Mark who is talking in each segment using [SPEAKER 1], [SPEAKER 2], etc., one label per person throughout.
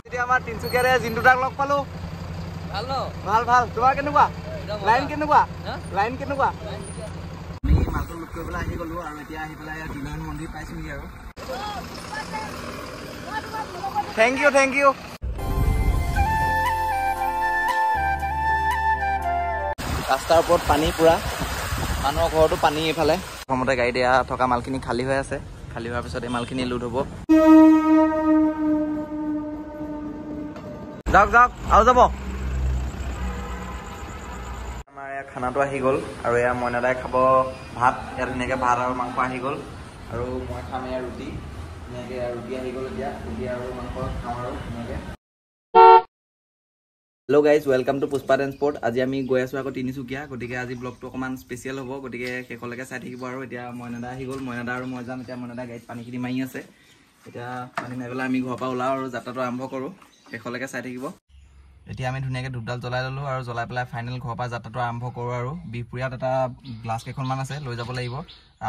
[SPEAKER 1] এতিয়া আমাৰ তিনচুকীয়াৰে জিন্টুদাক লগ পালো। ভাল ন? ভাল ভাল। তোমাৰ কেনেকুৱা? লাইন কেনেকুৱা? লাইন কেনেকুৱা? আমি মালটো লুট কৰিবলৈ আহি গলো আৰু এতিয়া আহি পেলাই দিনাৰায়ণ মন্দিৰ পাইছোহি আৰু। Thank you thank you. ৰাস্তাৰ ওপৰত পানী পুৰা, মানুহৰ ঘৰতো পানী এইফালে। প্ৰথমতে গাড়ীত এয়া থকা মালখিনি খালী হৈ আছে, খালী হোৱাৰ পিছত এই মালখিনি লোড হ'ব। যাওক যাওক আৰু যাব। আমাৰ এয়া খানাটো আহি গ'ল আৰু এয়া মইনাদাই খাব ভাত। ইয়াত ধুনীয়াকৈ ভাত আৰু মাংস আহি গ'ল আৰু মই খাম এয়া ৰুটি। ধুনীয়াকৈ ৰুটি আহি গ'ল। এতিয়া ৰুটি আৰু মাংস খাম আৰু ধুনীয়াকৈ। Hello' guys, welcome to Pushpa dance sport. আজি আমি গৈ আছোঁ আকৌ তিনিচুকীয়া, গতিকে আজি ব্লগটো অকণমান স্পেচিয়েল হ'ব, গতিকে শেষলৈকে চাই থাকিব। আৰু এতিয়া মইনাদা আহি গ'ল, মইনাদা আৰু মই যাম। এতিয়া মইনাদা গাড়ীত পানীখিনি মাৰি আছে, এতিয়া পানী মাৰি পেলাই আমি ঘৰৰ পৰা ওলাওঁ আৰু যাত্ৰাটো আৰম্ভ কৰোঁ। শেষলৈকে চাই থাকিব। এতিয়া আমি ধুনীয়াকৈ ধূপডাল জ্বলাই ল'লোঁ আৰু জ্বলাই পেলাই ফাইনেল ঘৰৰ পৰা যাত্ৰাটো আৰম্ভ কৰোঁ। আৰু বিহপুৰীয়াত এটা গ্লাছ কেইখনমান আছে, লৈ যাব লাগিব।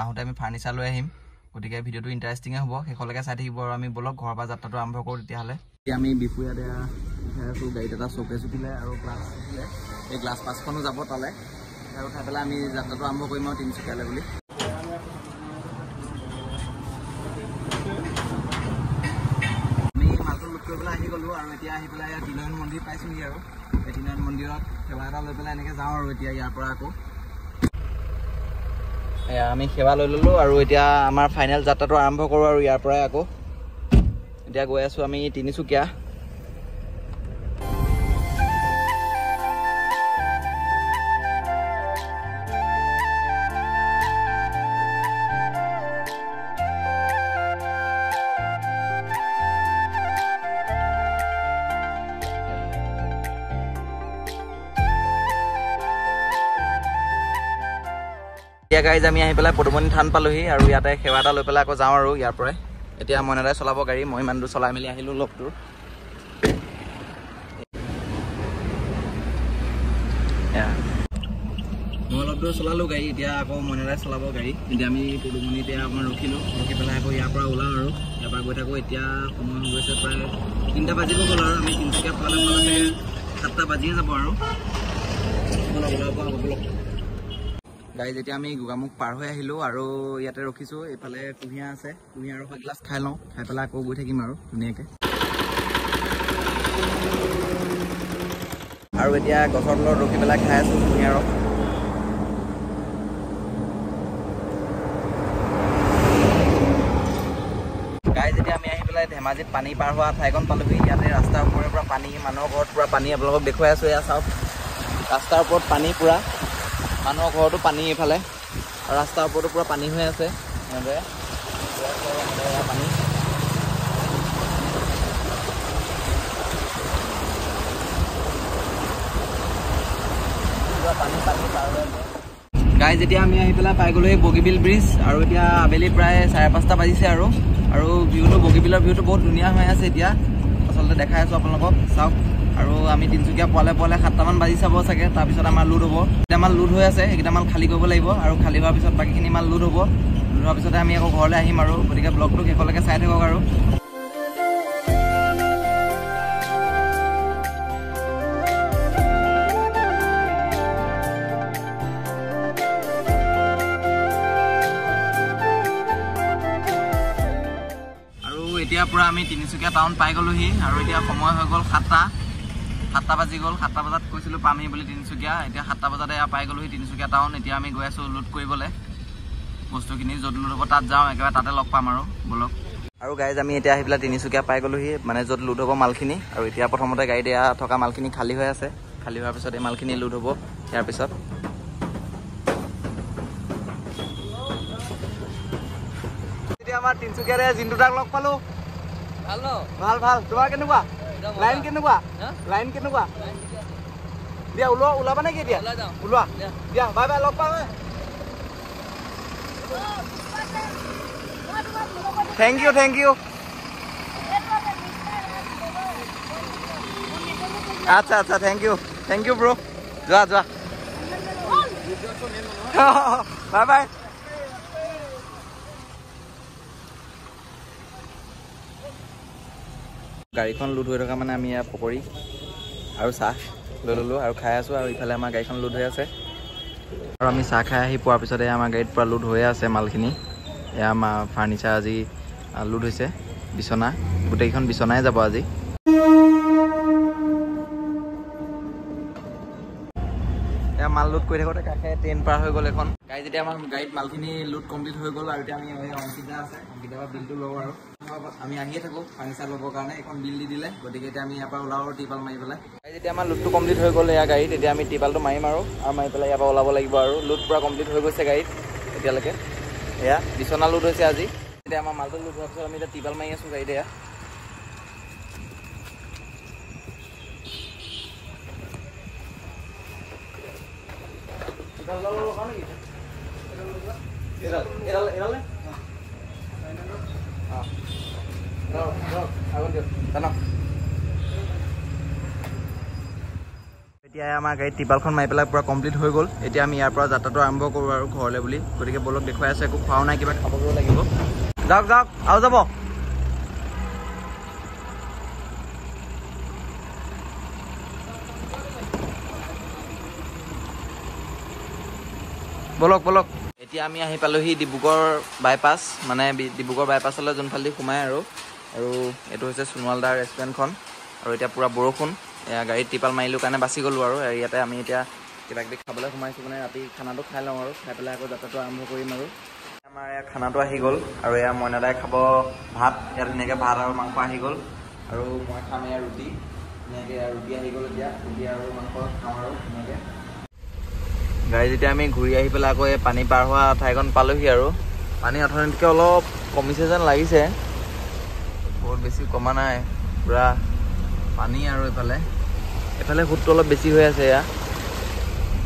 [SPEAKER 1] আহোঁতে আমি ফাৰ্নিচাৰ লৈ আহিম, গতিকে ভিডিঅ'টো ইণ্টাৰেষ্টিঙে হ'ব। শেষলৈকে চাই থাকিব আৰু আমি বলক ঘৰৰ পৰা যাত্ৰাটো আৰম্ভ কৰোঁ তেতিয়াহ'লে। এতিয়া আমি বিহপুৰীয়াত উঠাই আছোঁ গাড়ীত। এটা শ্ব'কেছ উঠিলে আৰু গ্লাছ উঠিলে, এই গ্লাছ পাঁচখনো যাব তালৈ আৰু উঠাই পেলাই আমি যাত্ৰাটো আৰম্ভ কৰিম আৰু তিনিচুকীয়ালৈ বুলি। আমি মালটো লুট কৰিবলৈ আহি গ'লোঁ আৰু এতিয়া আহি পেলাই দিনাৰায়ণ মন্দিৰ পাইছোঁহি আৰু। এই দিনাৰায়ণ মন্দিৰত সেৱা এটা লৈ পেলাই এনেকৈ যাওঁ আৰু এতিয়া ইয়াৰ পৰা আকৌ। এয়া আমি সেৱা লৈ ল'লোঁ আৰু এতিয়া আমাৰ ফাইনেল যাত্ৰাটো আৰম্ভ কৰোঁ আৰু ইয়াৰ পৰাই আকৌ। এতিয়া গৈ আছোঁ আমি তিনিচুকীয়া। এতিয়া গাড়ীত আমি আহি পেলাই পদুমণি থান পালোহি আৰু ইয়াতে সেৱা এটা লৈ পেলাই আকৌ যাওঁ আৰু ইয়াৰ পৰাই। এতিয়া মইনাদাই চলাব গাড়ী, মই ইমান দূৰ চলাই মেলি আহিলোঁ অলপ দূৰ। মই অলপ দূৰ চলালোঁ গাড়ী, এতিয়া আকৌ মইনাদাই চলাব গাড়ী। এতিয়া আমি পদুমণিতে অকণমান ৰখিলোঁ, ৰখি পেলাই আকৌ ইয়াৰ পৰা ওলাওঁ আৰু ইয়াৰ পৰা গৈ থাকোঁ। এতিয়া সময় হৈ গৈছে প্ৰায় 3টা বাজিব গ'ল আৰু আমি তিনিচুকীয়া পোৱালৈ চাগে 7টা বাজিয়ে যাব আৰু। ওলাব পৰা হ'ব বলক। গাড়ী যেতিয়া আমি গোগামুখ পাৰ হৈ আহিলোঁ আৰু ইয়াতে ৰখিছোঁ। এইফালে কুঁহিয়াৰ আছে, কুঁহিয়াৰ ৰস এগিলাচ খাই লওঁ, খাই পেলাই আকৌ গৈ থাকিম আৰু ধুনীয়াকৈ। আৰু এতিয়া গছৰ তলত ৰখি পেলাই খাই আছোঁ কুঁহিয়াৰ ৰস। গাড়ী যেতিয়া আমি আহি পেলাই ধেমাজিত পানী পাৰ হোৱা ঠাইকণ পালোহি। ইয়াতে ৰাস্তাৰ ওপৰৰ পৰা পানী, মানুহৰ ঘৰত পূৰা পানী। আপোনালোকক দেখুৱাই আছোঁ, এয়া চাওক ৰাস্তাৰ ওপৰত পানী পূৰা, মানুহৰ ঘৰতো পানী এইফালে আৰু ৰাস্তাৰ ওপৰতো পূৰা পানী হৈ আছে। এনেদৰে পানী গাই যেতিয়া আমি আহি পেলাই পাই গ'লোঁ এই বগীবিল ব্ৰিজ। আৰু এতিয়া আবেলি প্ৰায় 5:30 বাজিছে আৰু ভিউটো বগীবিলৰ ভিউটো বহুত ধুনীয়া হৈ আছে। এতিয়া আচলতে দেখাই আছোঁ আপোনালোকক, চাওক। আৰু আমি তিনিচুকীয়া পোৱালে 7টামান বাজি চাব চাগে, তাৰপিছত আমাৰ লোড হ'ব। এতিয়া মাল লোড হৈ আছে, সেইকেইটা মাল খালী কৰিব লাগিব আৰু খালী হোৱাৰ পিছত বাকীখিনি মাল লোড হ'ব। লোড হোৱাৰ পিছতে আমি আকৌ ঘৰলৈ আহিম আৰু। গতিকে ব্লগটো শেষলৈকে চাই থাকক আৰু। এতিয়া পূৰা আমি তিনিচুকীয়া টাউন পাই গ'লোহি আৰু এতিয়া সময় হৈ গ'ল 7টা বাজি গ'ল। 7টা বজাত কৈছিলোঁ পামহি বুলি তিনিচুকীয়া। এতিয়া 7টা বজাতে পাই গ'লোহি তিনিচুকীয়া টাউন। এতিয়া আমি গৈ আছোঁ লোড কৰিবলৈ বস্তুখিনি। য'ত লোড হ'ব তাত যাওঁ, একেবাৰে তাতে লগ পাম আৰু বলক। আৰু গাড়ীত আমি এতিয়া আহি পেলাই তিনিচুকীয়া পাই গ'লোহি, মানে য'ত লোড হ'ব মালখিনি। আৰু এতিয়া প্ৰথমতে গাড়ীত এয়া থকা মালখিনি খালী হৈ আছে, খালী হোৱাৰ পিছত এই মালখিনি লোড হ'ব। ইয়াৰ পিছত আমাৰ তিনিচুকীয়াৰে জিন্টুদাক লগ পালোঁ। ভাল ন? ভাল ভাল। তোমাৰ কেনেকুৱা? লাইন কেনেকুৱা? লাইন কেনেকুৱা? দিয়া ওলাবা নেকি এতিয়া? ওলোৱা দিয়া, বাই বাই, লগ পাম। Thank you thank you. আচ্ছা আচ্ছা, থেংক ইউ ব্ৰ। যোৱা বাই বাই। গাড়ীখন লোড হৈ থকা মানে আমি ইয়াত পকৰি আৰু চাহ লৈ ল'লোঁ আৰু খাই আছোঁ। আৰু ইফালে আমাৰ গাড়ীখন লোড হৈ আছে আৰু আমি চাহ খাই আহি পোৱাৰ পিছতে আমাৰ গাড়ীত পূৰা লোড হৈয়ে আছে মালখিনি। এয়া আমাৰ ফাৰ্নিচাৰ আজি লোড হৈছে, বিচনা গোটেইকেইখন বিচনাই যাব আজি। এয়া মাল লোড কৰি থাকোঁতে কাষে ট্ৰেইন পাৰ হৈ গ'ল এখন গাড়ী। যেতিয়া আমাৰ গাড়ীত মালখিনি লোড কমপ্লিট হৈ গ'ল আৰু এতিয়া আমি অংকিতা আছে, অংকিতাৰ পৰা বিলটো ল'ব। আৰু আমি আহিয়ে থাকোঁ ফাৰ্নিচাৰ ল'বৰ কাৰণে, এখন বিল দি দিলে। গতিকে এতিয়া আমি ইয়াৰ পৰা ওলাওঁ আৰু টিপাল মাৰি পেলাই। যেতিয়া আমাৰ লোডটো কমপ্লিট হৈ গ'ল এয়া গাড়ীত, তেতিয়া আমি টিপালটো মাৰিম আৰু মাৰি পেলাই ইয়াৰ পৰা ওলাব লাগিব। আৰু লোড পূৰা কমপ্লিট হৈ গৈছে গাড়ীত এতিয়ালৈকে। এয়া বিচনা লোড হৈছে আজি। এতিয়া আমাৰ মালটো লোড হোৱাৰ পিছত আমি এতিয়া টিপাল মাৰি আছোঁ গাড়ীত। এয়া এতিয়া আমাৰ গাড়ীত টিপালখন মাৰি পেলাই পূৰা কমপ্লিট হৈ গ'ল। এতিয়া আমি ইয়াৰ পৰা যাত্ৰাটো আৰম্ভ কৰোঁ আৰু ঘৰলৈ বুলি। গতিকে বলক দেখুৱাই আছে, একো খোৱাও নাই, কিবা খাবগৈও লাগিব। যাওক যাওক আৰু যাব। বলক বলক। এতিয়া আমি আহি পালোহি ডিব্ৰুগড় বাইপাছ, মানে ডিব্ৰুগড় বাইপাছলৈ যোনফালেদি সোমাই আৰু এইটো হৈছে সোণোৱালদাৰ ৰেষ্টুৰেণ্টখন। আৰু এতিয়া পূৰা বৰষুণ, এয়া গাড়ীত টিপাল মাৰিলোঁ কাৰণে বাচি গ'লোঁ। আৰু ইয়াতে আমি এতিয়া কিবা কিবি খাবলৈ সোমাইছোঁ, মানে ৰাতি খানাটো খাই লওঁ আৰু খাই পেলাই আকৌ যাত্ৰাটো আৰম্ভ কৰিম। আৰু আমাৰ এয়া খানাটো আহি গ'ল আৰু এয়া মইনাদাই খাব ভাত। ইয়াত ধুনীয়াকৈ ভাত আৰু মাংস আহি গ'ল। আৰু মই খাম এয়া ৰুটি, ধুনীয়াকৈ ৰুটি আহি গ'ল। এতিয়া ৰুটি আৰু মাংস খাওঁ আৰু ধুনীয়াকৈ। গাড়ী যেতিয়া আমি ঘূৰি আহি পেলাই আকৌ এই পানী পাৰ হোৱা ঠাইখন পালোহি। আৰু পানী অৰ্থনীতিকৈ অলপ কমিছে যেন লাগিছে, বহুত বেছি কমা নাই, পূৰা পানী। আৰু এফালে সোঁতটো অলপ বেছি হৈ আছে। এয়া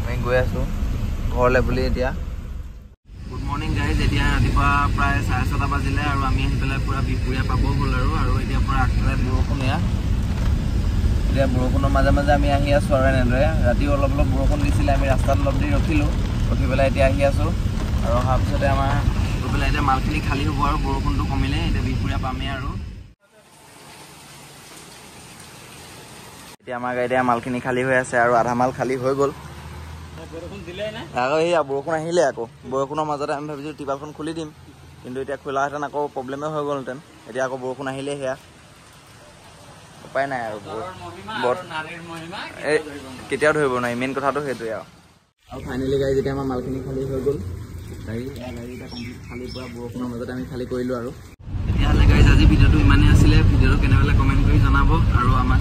[SPEAKER 1] আমি গৈ আছোঁ ঘৰলৈ বুলি। এতিয়া গুড মৰ্ণিং গাইজ। এতিয়া ৰাতিপুৱা প্ৰায় 6:30 বাজিলে আৰু আমি আহি পেলাই পূৰা বিহপুৰীয়া পাব হ'ল। আৰু এতিয়া পূৰা আগফালে বৰষুণ। এতিয়া বৰষুণৰ মাজে মাজে আমি আহি আছোঁ আৰু এনেদৰে। ৰাতিও অলপ অলপ বৰষুণ দিছিলে, আমি ৰাস্তাত অলপ দেৰি ৰখিলোঁ, ৰখি পেলাই এতিয়া আহি আছোঁ। আৰু অহাৰ পিছতে আমাৰ গৈ পেলাই এতিয়া মালখিনি খালী হ'ব আৰু বৰষুণটো কমিলে এতিয়া বিহপুৰীয়া পামেই। আৰু এতিয়া আমাৰ গাড়ীতে মালখিনি খালী হৈ আছে আৰু আধা মাল খালী হৈ গ'ল। আকৌ সেয়া বৰষুণ আহিলে, আকৌ বৰষুণৰ মাজতে আমি ভাবিছোঁ টিপালখন খুলি দিম, কিন্তু এতিয়া খোলাহেঁতেন আকৌ প্ৰব্লেমেই হৈ গ'লহেঁতেন। এতিয়া আকৌ বৰষুণ আহিলে সেয়া উপায় নাই আৰু কেতিয়াও ধৰিব নোৱাৰি, মেইন কথাটো সেইটোৱে। আৰু ফাইনেলি গাড়ী যেতিয়া আমাৰ মালখিনি খালী হৈ গ'ল, গাড়ী এতিয়া কমপ্লিট খালী পৰা বৰষুণৰ মাজতে আমি খালী কৰিলোঁ। আৰু তেতিয়াহ'লে গাড়ী আজি ভিডিঅ'টো ইমানেই আছিলে। ভিডিঅ'টো কেনেকৈ কমেণ্ট কৰি জনাব আৰু আমাৰ